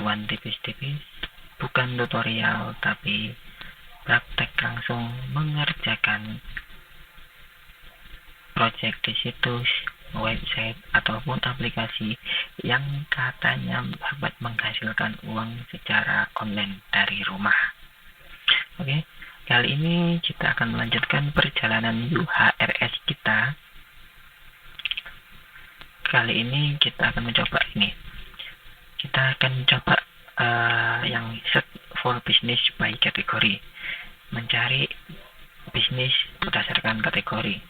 pengetahuan tipis-tipis, bukan tutorial tapi praktek langsung mengerjakan project di situs, website, ataupun aplikasi yang katanya dapat menghasilkan uang secara online dari rumah. Oke, kali ini kita akan melanjutkan perjalanan UHRS kita. Kali ini kita akan mencoba ini. Kita akan mencoba yang search for business by kategori, mencari bisnis berdasarkan kategori.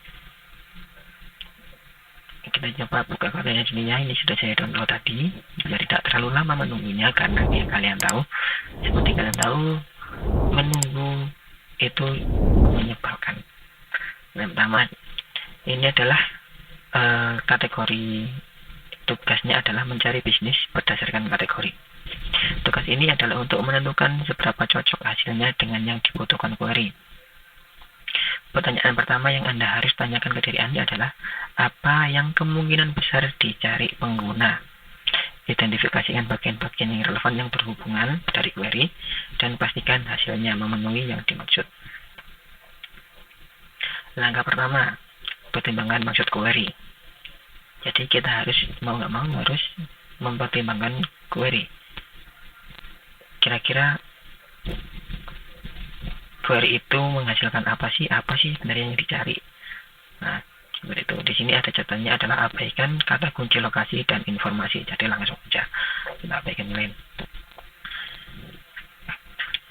Kita coba buka kontennya sendirinya. Ini sudah saya download tadi, biar tidak terlalu lama menunggunya, karena ya kalian tahu, seperti kalian tahu, menunggu itu menyebalkan. Yang pertama, ini adalah kategori. Tugasnya adalah mencari bisnis berdasarkan kategori. Tugas ini adalah untuk menentukan seberapa cocok hasilnya dengan yang dibutuhkan query. Pertanyaan pertama yang Anda harus tanyakan ke diri Anda adalah, apa yang kemungkinan besar dicari pengguna? Identifikasikan bagian-bagian yang relevan yang berhubungan dari query, dan pastikan hasilnya memenuhi yang dimaksud. Langkah pertama, pertimbangkan maksud query. Jadi kita harus mau nggak mau harus mempertimbangkan query. Kira-kira query itu menghasilkan apa sih sebenarnya yang dicari. Nah, seperti itu. Di sini ada catatannya adalah abaikan kata kunci lokasi dan informasi. Jadi langsung aja kita abaikan lain.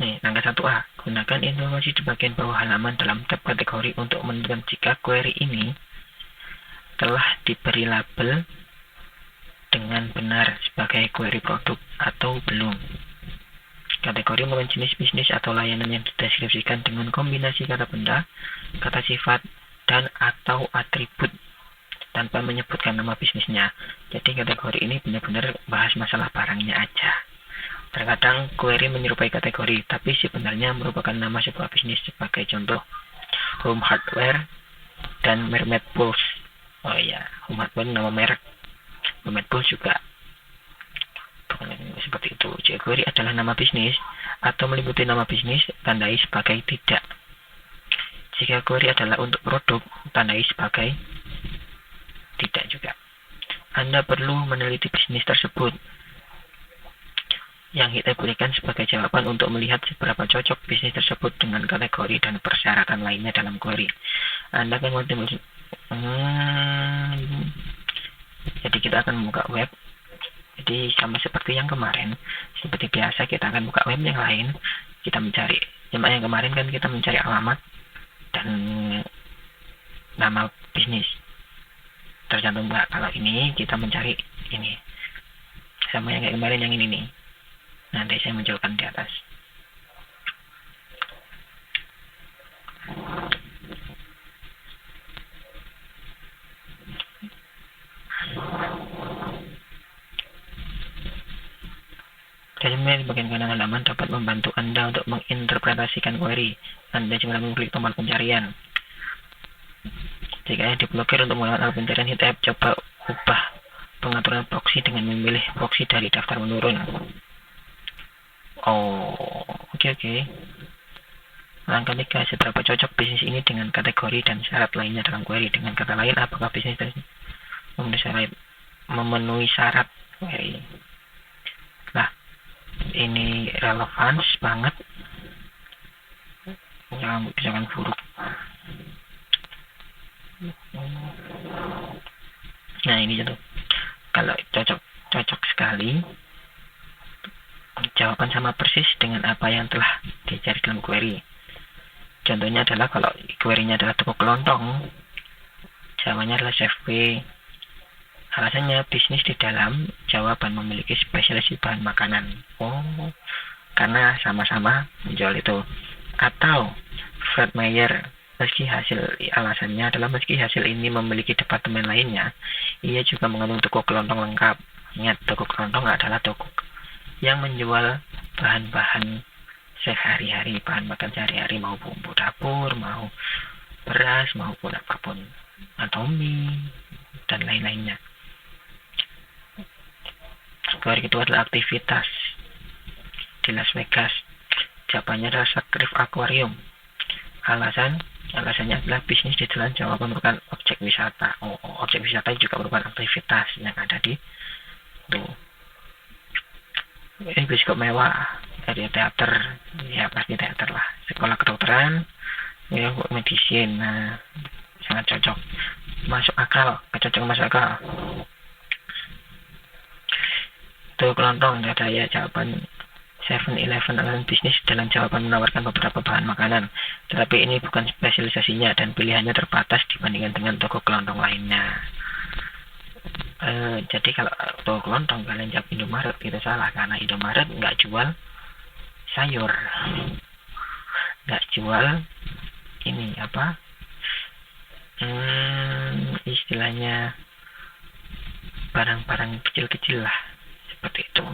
Nih, langkah 1A. Gunakan informasi di bagian bawah halaman dalam tab kategori untuk menentukan jika query ini telah diberi label dengan benar sebagai query produk atau belum. Kategori merupakan jenis bisnis atau layanan yang dideskripsikan dengan kombinasi kata benda, kata sifat, dan atau atribut tanpa menyebutkan nama bisnisnya. Jadi kategori ini benar-benar bahas masalah barangnya aja. Terkadang query menyerupai kategori, tapi sebenarnya merupakan nama sebuah bisnis. Sebagai contoh, Home Hardware dan Mermaid Pools. Oh iya, Home Hardware nama merek, Mermaid Pools juga. Seperti itu. Jika query adalah nama bisnis atau meliputi nama bisnis, tandai sebagai tidak. Jika query adalah untuk produk, tandai sebagai tidak juga. Anda perlu meneliti bisnis tersebut yang kita berikan sebagai jawaban untuk melihat seberapa cocok bisnis tersebut dengan kategori dan persyaratan lainnya dalam query. Anda akan jadi kita akan membuka web. Jadi sama seperti yang kemarin, seperti biasa kita akan buka web yang lain, kita mencari. Yang kemarin kan kita mencari alamat dan nama bisnis. Tercantum nggak? Kalau ini kita mencari ini. Sama yang kayak kemarin yang ini nih. Nanti saya munculkan di atas. Dashboard bagian kanan halaman dapat membantu Anda untuk menginterpretasikan query. Anda cuma mengklik tombol pencarian. Jika diblokir untuk melakukan pencarian, hit F. Coba ubah pengaturan proxy dengan memilih proxy dari daftar menurun. Oke. Langkah 3. Seberapa cocok bisnis ini dengan kategori dan syarat lainnya dalam query. Dengan kata lain, apakah bisnis tersebut memenuhi syarat query. Nah, ini relevan banget. Jangan buruk. Nah, ini contoh. Kalau cocok sekali, jawaban sama persis dengan apa yang telah dicari dalam query. Contohnya adalah kalau query-nya adalah toko kelontong, jawabannya adalah Chef B. Alasannya bisnis di dalam jawaban memiliki spesialisasi bahan makanan. Karena sama-sama menjual itu. Atau Fred Meyer, meski hasil ini memiliki departemen lainnya, ia juga mengandung toko kelontong lengkap. Ingat, toko kelontong adalah toko yang menjual bahan-bahan sehari-hari, bahan makan sehari-hari, mau bumbu dapur, mau beras, maupun apapun, atau mie, dan lain-lainnya. Query kedua adalah aktivitas. di Las Vegas? Jawabannya adalah Shark Reef Aquarium. Alasannya adalah bisnis di Selat Jawa merupakan objek wisata. Objek wisata juga merupakan aktivitas yang ada di tuh. Ini bioskop mewah, dari teater, ya pasti teater lah. Sekolah kedokteran, ya medicine, nah sangat cocok. Masuk akal, masuk akal. Tuh kelontong, ada ya jawaban 7-Eleven alasan bisnis dalam jawaban menawarkan beberapa bahan makanan, tetapi ini bukan spesialisasinya dan pilihannya terbatas dibandingkan dengan toko kelontong lainnya. Jadi kalau toko kelontong kalian jawab Indomaret itu salah, karena Indomaret nggak jual sayur, nggak jual ini apa istilahnya barang-barang kecil-kecil lah seperti itu.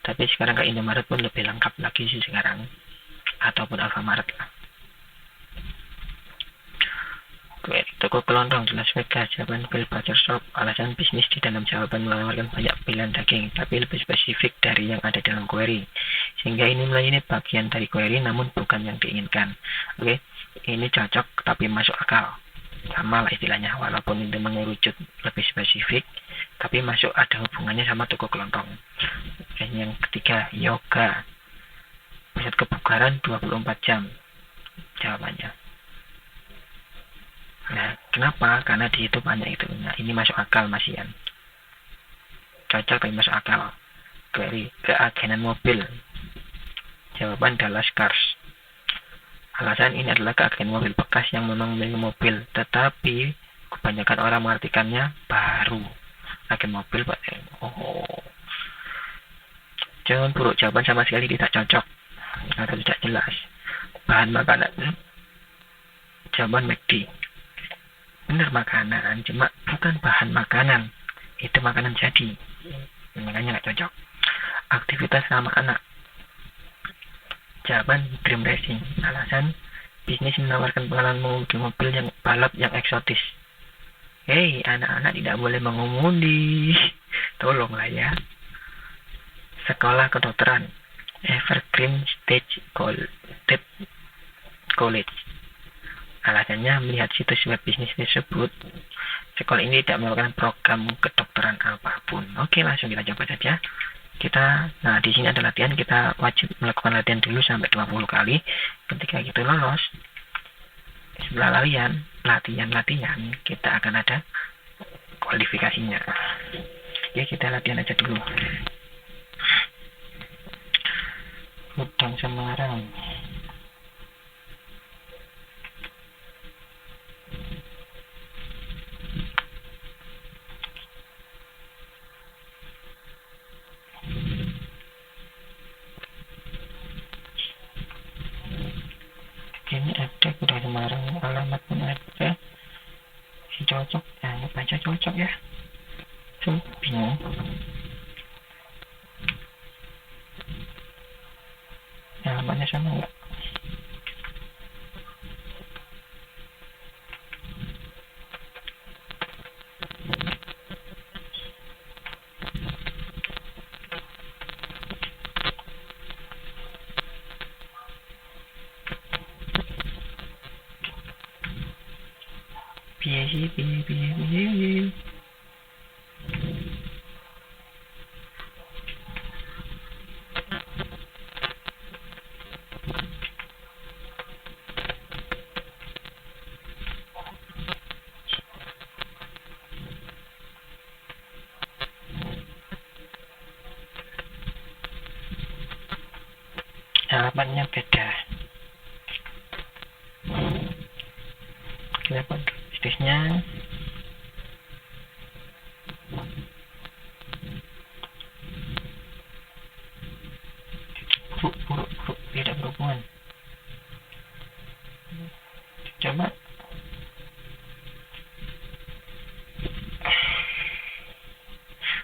Tapi sekarang ke Indomaret pun lebih lengkap lagi sih sekarang, ataupun Alfamaret lah. Toko kelontong di Las Vegas, jawaban Bill Butcher Shop. Alasan bisnis di dalam jawaban menawarkan banyak pilihan daging, tapi lebih spesifik dari yang ada dalam query, sehingga ini melayani bagian dari query namun bukan yang diinginkan. Oke, ini cocok tapi masuk akal, sama lah istilahnya, walaupun itu mengerucut lebih spesifik, tapi masuk, ada hubungannya sama toko kelontong. Dan yang ketiga, yoga, pusat kebugaran 24 jam, jawabannya. Nah, kenapa? Karena di situ banyak itu. Nah, ini masuk akal masian. Cocok tapi masuk akal. Query, keagenan mobil. Jawaban Dallas Cars. Alasan ini adalah keagenan mobil bekas yang memang memiliki mobil, tetapi kebanyakan orang mengartikannya baru. Agen mobil, jangan buruk, jawaban sama sekali tidak cocok atau tidak jelas. Bahan makanan, jawaban McD. Benar makanan, cuma bukan bahan makanan, itu makanan jadi, makanya nggak cocok. Aktivitas sama anak, jawaban Dream Racing. Alasan bisnis menawarkan pengalaman mengemudi mobil yang balap yang eksotis. Hei, anak-anak tidak boleh mengemudi, tolonglah ya. Sekolah kedokteran, Evergreen State College. Alasannya, melihat situs web bisnis tersebut, sekolah ini tidak melakukan program kedokteran apapun. Oke, langsung kita coba saja. Nah di sini ada latihan, kita wajib melakukan latihan dulu sampai 20 kali. Ketika itu lolos, setelah latihan, kita akan ada kualifikasinya. Ya, kita latihan aja dulu. Udang Semarang. Ini ada Kuda Semarang, alamat pun ada. Cocok, anggap aja cocok ya. Bingung. Alamatnya sama enggak? Piye. Alamatnya beda. Kenapa bisnisnya? Buruk, tidak berhubungan. Coba.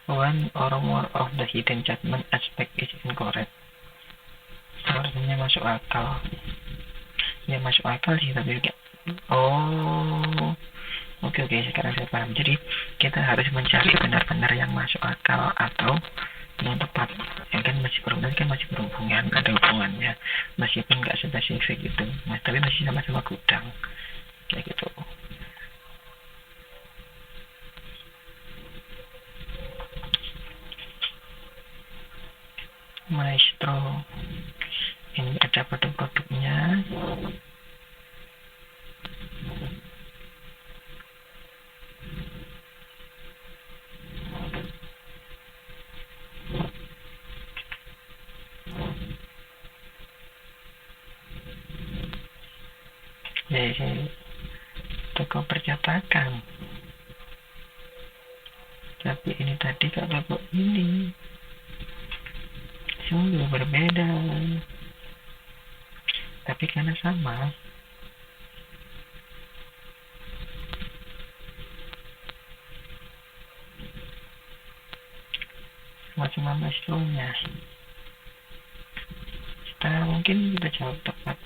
One or more of the hidden judgment aspect is incorrect. Seharusnya masuk akal. Ya masuk akal sih, tapi Oke, sekarang saya paham. Jadi kita harus mencari benar-benar yang masuk akal atau yang tepat. Yang kan masih berhubungan, ada hubungannya, meskipun nggak spesifik gitu, mas, tapi masih sama-sama gudang kayak gitu. Maestro ini ada produk-produknya. Jadi toko percetakan, tapi ini tadi kalau ini sungguh berbeda, tapi karena sama. Sama-sama maestronya. Kita mungkin kita jawab tepat.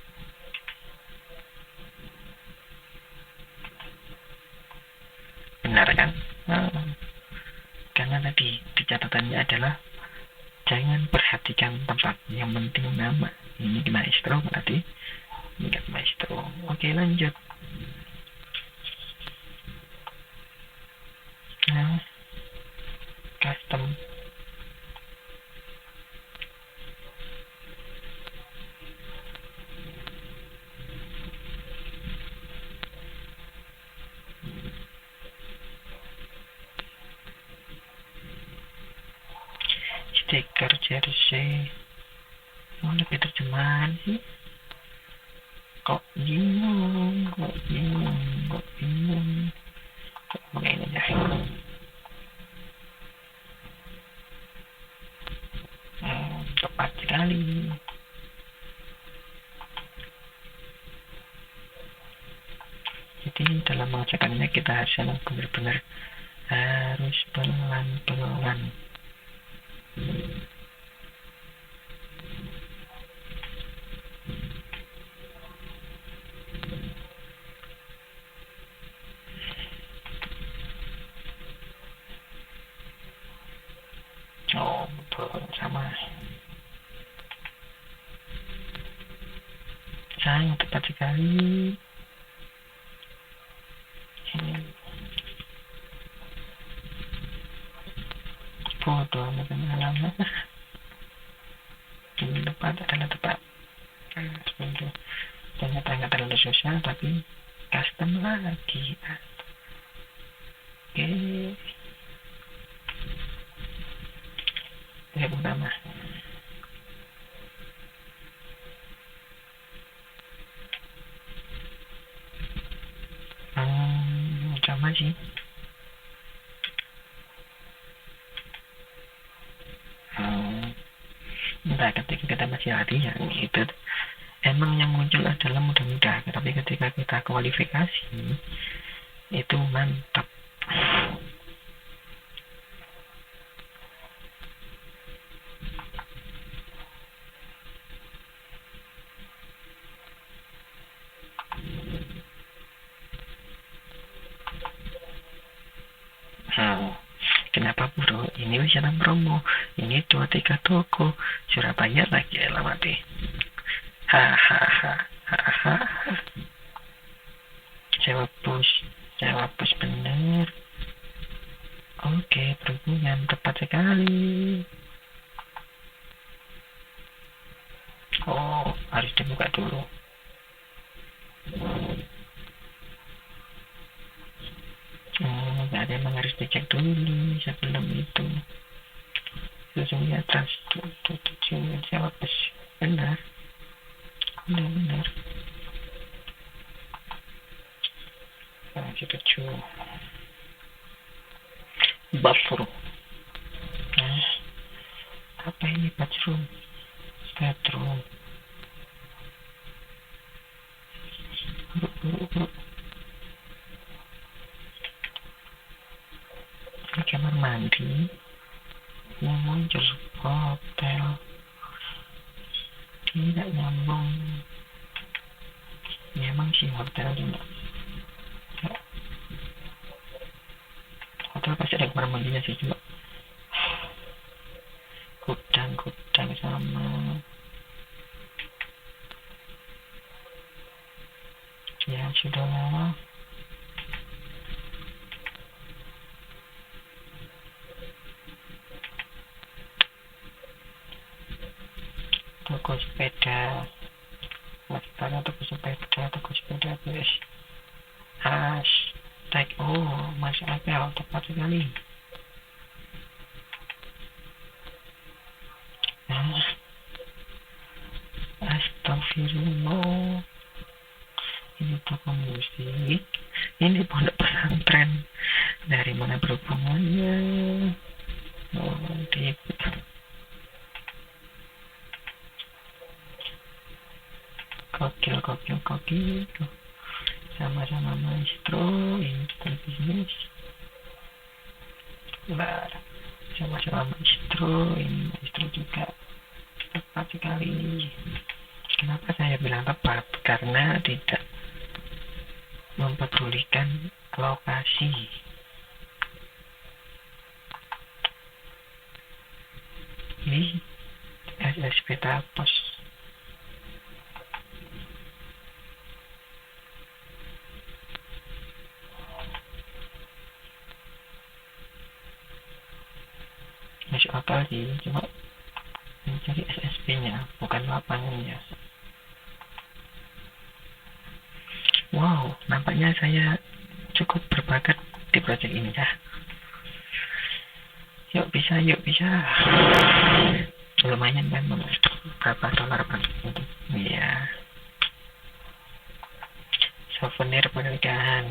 Benar kan? Karena tadi di catatannya adalah jangan perhatikan tempat, yang penting nama. Ini maestro berarti ingat maestro. Oke, lanjut. Nah, custom. Stiker jersey. Oh, lebih terjemahan sih. Kok bingung. Oke, ini aja. Tepat sekali. Jadi dalam mengerjakannya kita harus benar-benar harus pelan-pelan. Oh, betul, sama. Sangat tepat sekali. Bodoh dengan alamat. Ini tepat adalah tepat. Seperti itu. Ternyata nggak terlalu susah, tapi custom lagi. Oke. Yang pertama. Sama sih. Entah ketika kita masih latihan itu emang yang muncul adalah mudah-mudah, tapi ketika kita kualifikasi itu mantap. Kenapa bro? Ini wisata promo. Ini 2-3 toko. Surabaya lagi lewati. Hahaha. Jawab bos bener. Oke, perhubungan tepat sekali. Oh, harus dibuka dulu. Ada emang harus dicek dulu sebelum itu. Sesungguhnya trans jawab benar. Kita coba bathroom. Apa ini bathroom? Bathroom. Ini kamar mandi yang muncul hotel, tidak nyambung. Memang sih hotel juga. Hotel pasti ada kamar mandinya sih, coba Ya sudahlah. Toko sepeda. Maksudnya toko sepeda guys. Hashtag masuk akal, tepat sekali. Astagfirullah. Ini toko musik. Ini pondok pesantren. Dari mana berhubungannya? Di kokil. Sama-sama maestro, ini bisnis. Sama-sama maestro, ini maestro juga. Tepat sekali. Kenapa saya bilang tepat? Karena tidak mempedulikan lokasi. Ini SSP Tapos. Masuk akal sih, cuma mencari SSP-nya, bukan lapangannya. Wow, nampaknya saya cukup berbakat di proyek ini ya. Yuk bisa. Lumayan kan, berapa dolar Bang? Iya. Souvenir pernikahan.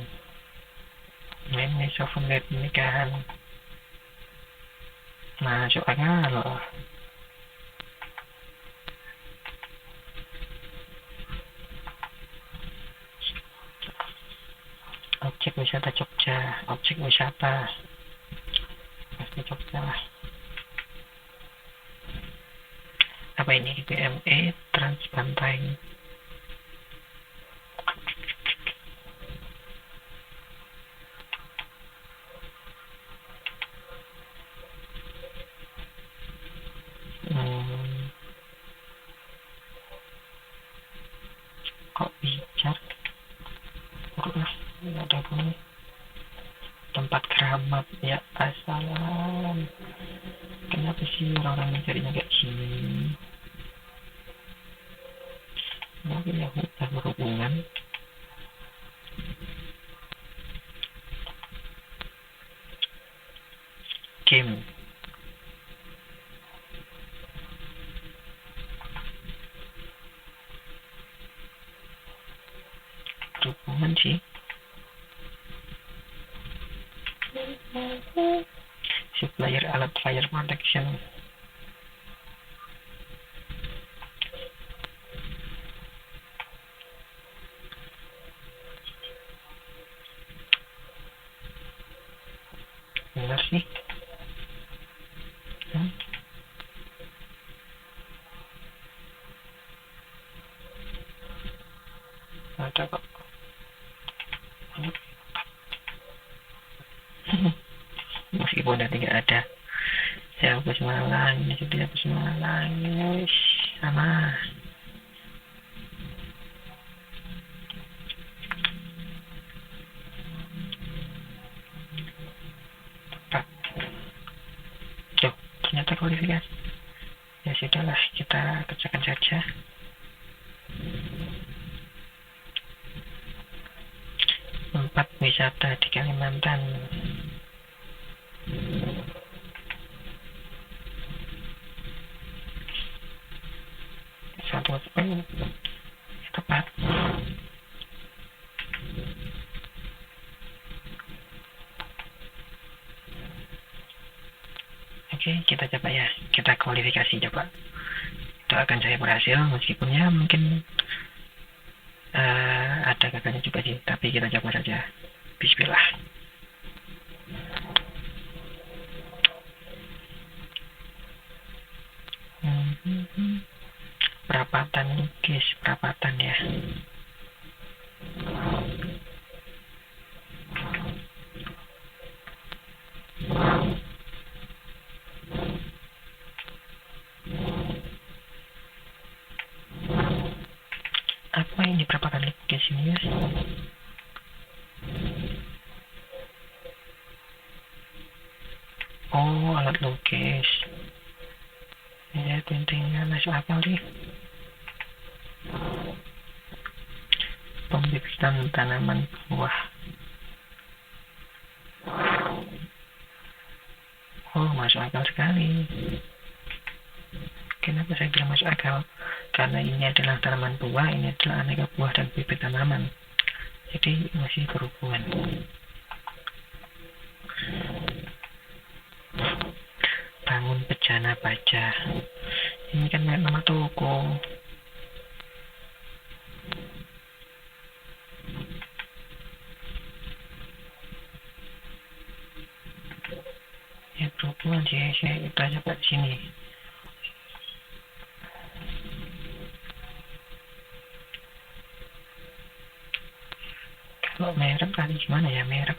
Ini souvenir pernikahan. Masuk akal loh. Objek wisata Jogja. Objek wisata pasti Jogja lah. Apa ini? BME Trans Bantaeng. Kok bijak? Ada bunyi tempat keramat ya. Assalam. Kenapa sih orang-orang mencarinya kayak gini? Mungkin ya udah berhubungan. Game. Berhubungan sih. Supplier alat fire protection. Benar sih. Ada kok. Meskipun udah tidak ada. Saya hapus malang, ini sudah hapus malang. Yes, sama. Tepat. Tuh, ternyata kualifikasi. Ya sudahlah, kita kerjakan saja. Tempat wisata di Kalimantan. Satu poin tepat. Oke, kita coba ya. Kita kualifikasi coba. Doakan saya berhasil, meskipun ya mungkin ada gagalnya juga sih. Tapi kita coba saja. Bismillah. Perapatan guys, perapatan ya. Wah, ini berapa kali ke sini ya? Oh, alat lukis. Ya, intinya masuk akal sih. Pembibitan tanaman buah. Oh, masuk akal sekali. Kenapa saya bilang masuk akal? Karena ini adalah tanaman buah, ini adalah aneka buah dan bibit tanaman. Jadi masih berhubungan. Bangun Bejana Baja. Ini kan nama toko. Ya berhubungan sih, kita coba di sini. Kalau merek tadi gimana ya, merek.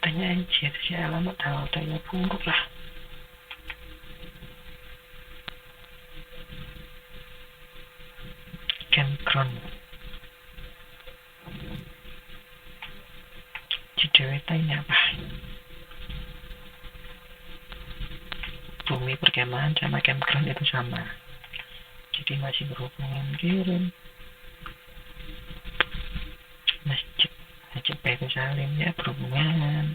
Tanya aja si alamat tanya buruk lah. Campground Cideweta ini apa? Bumi perkemahan sama campground itu sama, jadi masih berhubungan. Kirim Masjid Baitul Salim ya, berhubungan.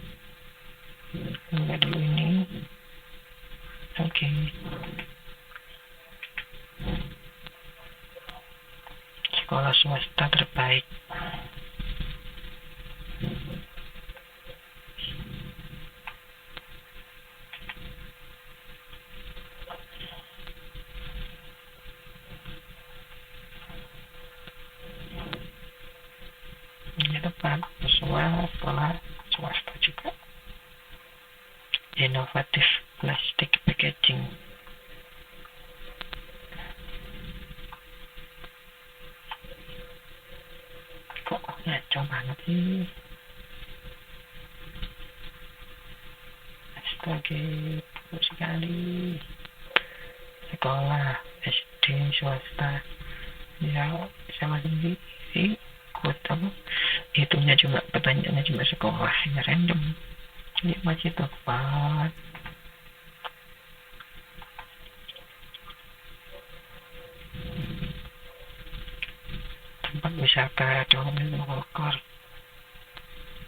Enggak dulu ini. Oke. Sekolah swasta terbaik. Ini tepat, sekolah swasta juga. Inovatif plastik packaging. Kok ngaco banget sih? Astaga, buruk sekali. Sekolah SD swasta ya sama sendiri. Kut apa? Itunya cuma pertanyaannya cuma sekolah, ya random. Ini masih tepat. Tempat wisata Domen Bogor.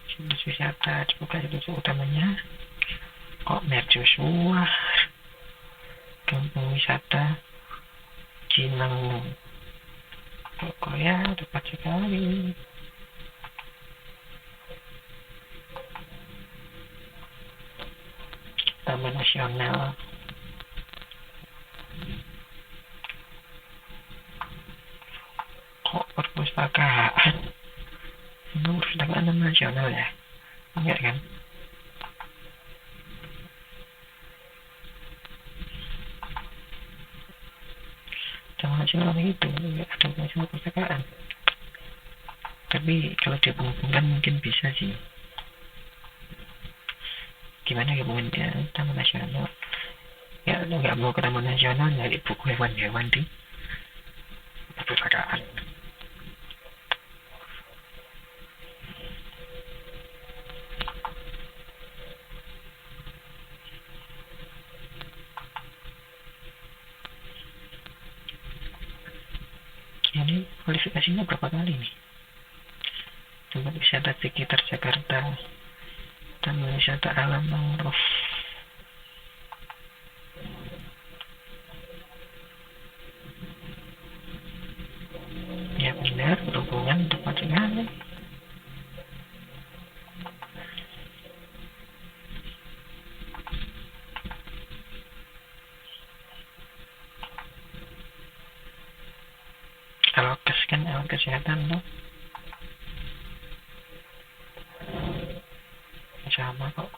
Situs wisata dibuka situs utamanya. Kok mercusuar? Kampung wisata Cinang. Kok ya tepat sekali. Taman Nasional. Kok perpustakaan? Ini perpustakaan nasional ya? Enggak kan? Taman Nasional itu enggak ada nasional perpustakaan. Tapi kalau dihubungkan mungkin bisa sih. Gimana hubungannya Taman Nasional? Ya lu nggak mau ke Taman Nasional nyari buku hewan-hewan di perpustakaan. Ini kualifikasinya berapa kali nih? Tempat wisata sekitar Jakarta, taman wisata alam mangrove. Ya benar, berhubungan tepat sekali. kesehatan loh, sama kok.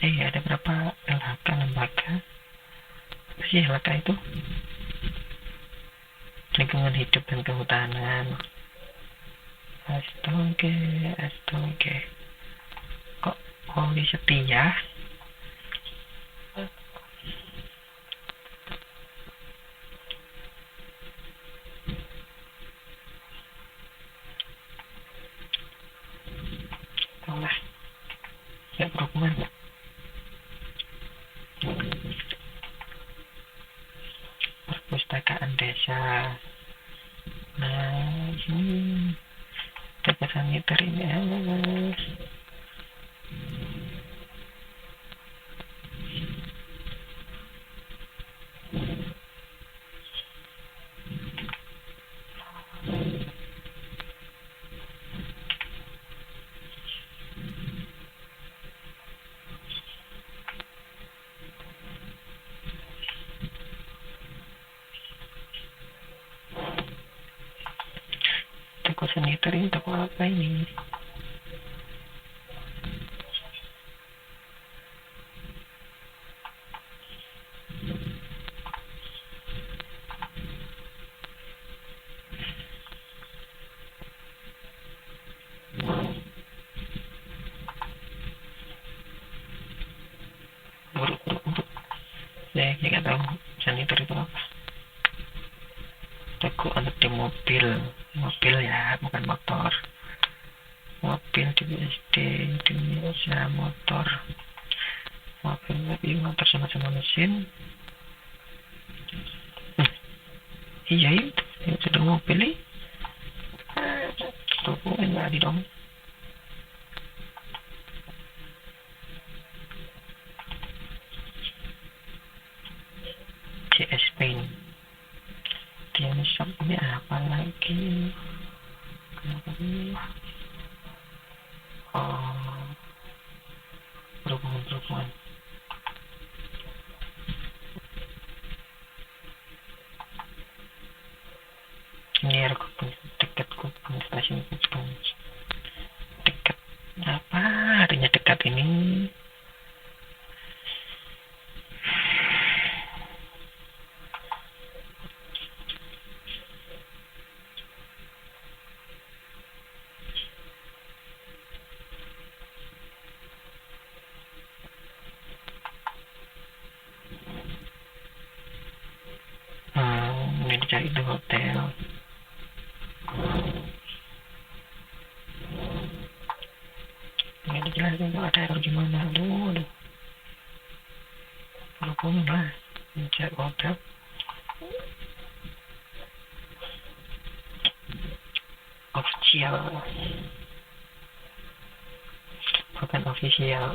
Ada berapa LHK lembaga? Apa sih LHK itu? Lingkungan hidup dan kehutanan. Astaga. Kok Oli Setia? Taulah, ya berhubungan. Perpustakaan desa. Nah, ini toko saniter ini. Toko saniter ini toko apa ini? Buruk. Saya nggak tahu saniter itu apa. Toko anti mobil ya, bukan motor. Mobil di BSD Indonesia, motor sama mesin. Iya itu sudah mobil nih. Toko nggak di dong. CS Paint. Dia shop ini apa lagi? Kenapa ini? Berhubungan. Ini dekat Kupang, stasiun Kupang. Dekat apa? Artinya dekat ini. Ini dicari di hotel. Nggak dijelasin tuh ada error gimana. Aduh. Walaupun lah mencari hotel. Official. Bukan official ya.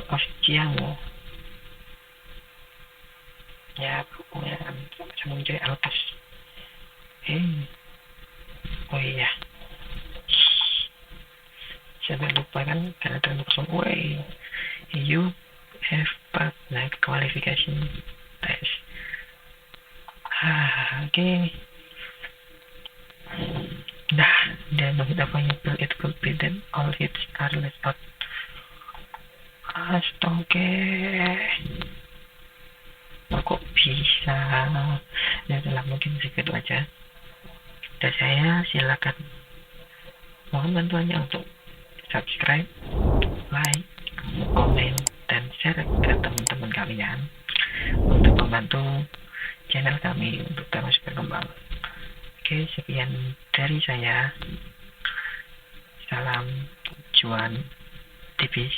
Ya pokoknya sama mencari Alkes. Oh iya, saya lupa kan karena terlalu way you have passed the qualification test. Oke. Dan apanya bill it could be that all hits are let out. Astaga, kok bisa? Ya adalah mungkin segitu aja. Dan saya silakan mohon bantuannya untuk subscribe, like, komen, dan share ke teman-teman kalian untuk membantu channel kami untuk terus berkembang. Oke, sekian dari saya. Salam Juan tipis.